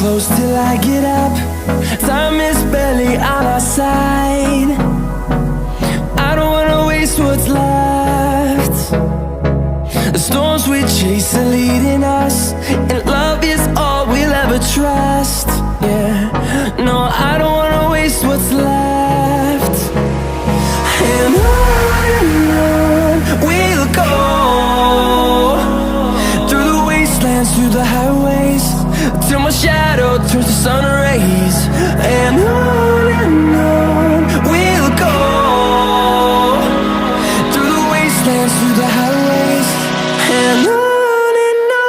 Close till I get up. Time is barely on our side. I don't wanna waste what's left. The storms we chase are leading us, and love is all we'll ever trust. Yeah, no, I don't wanna waste what's left. And on we'll go, through the wastelands, through the highways, till my shadow turns to sun rays. And on we'll go, through the wastelands, through the highways, and on we'll go.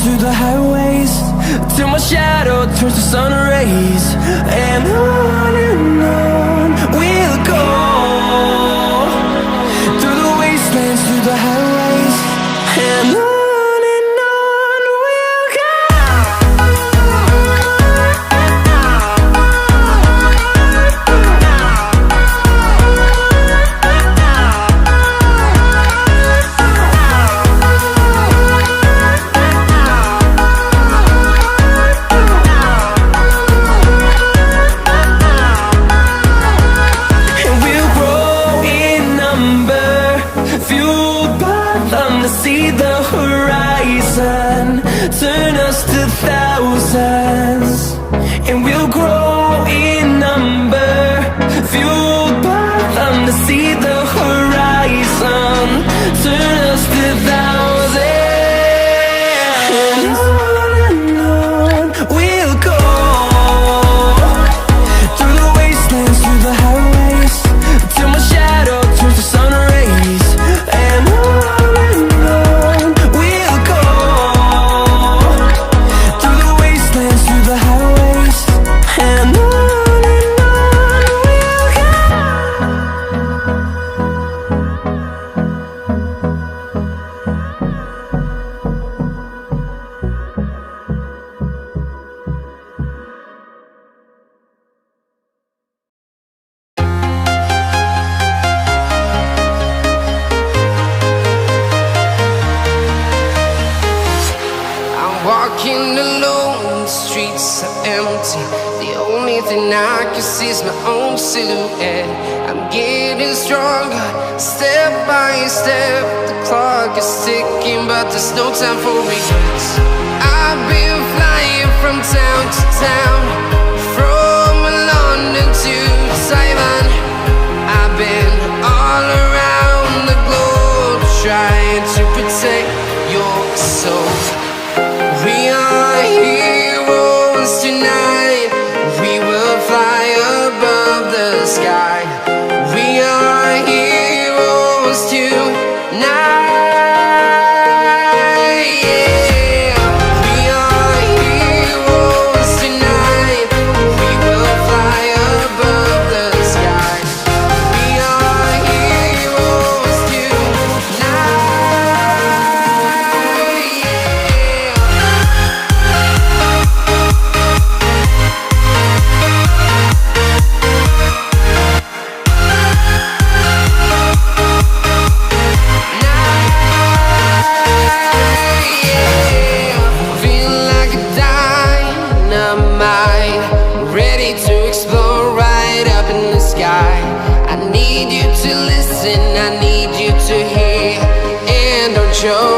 Through the highways, till my shadow turns to sun rays. And on we'll go, through the wastelands, through the highways, and on we'll go. See the horizon turn us to thousands, and we'll grow in number, fueled by them. To see the horizon turn us to thousands, and on we'll go, through the wastelands, through the highways, till my shadow turns to sun rays. And walking alone, the streets are empty. The only thing I can see is my own silhouette. I'm getting stronger, step by step. The clock is ticking, but there's no time for regrets. I've been flying from town to town, from London to Taiwan. I've been all around the globe, trying to protect your soul. We are heroes tonight. We will fly above the sky. We are heroes tonight. Yeah. We are heroes tonight. mind, ready to explore right up in the sky. I need you to listen, I need you to hear, and don't show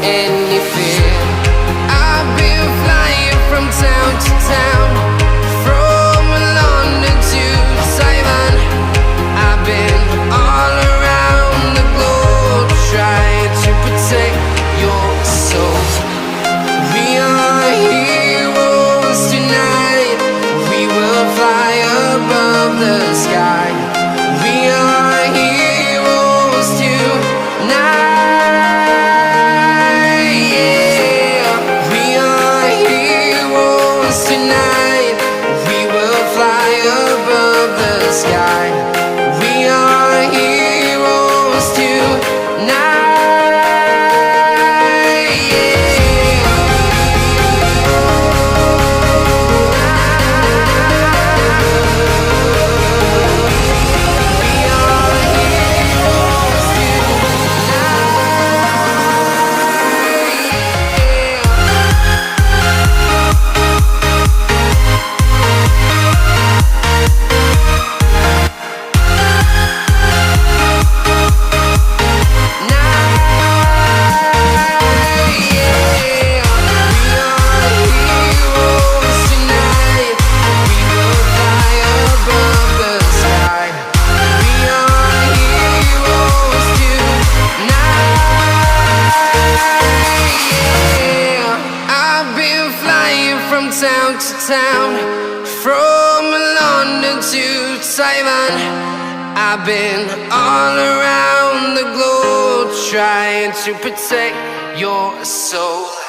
any fear. I've been flying from town to town, from London to Taiwan. I've been all around the globe trying to protect your soul. We are heroes tonight, we will fly above the sky. We are heroes tonight, yeah. We are heroes tonight, we will fly above the sky. We are heroes tonight, yeah. We are heroes town to town, from London to Taiwan. I've been all around the globe trying to protect your soul.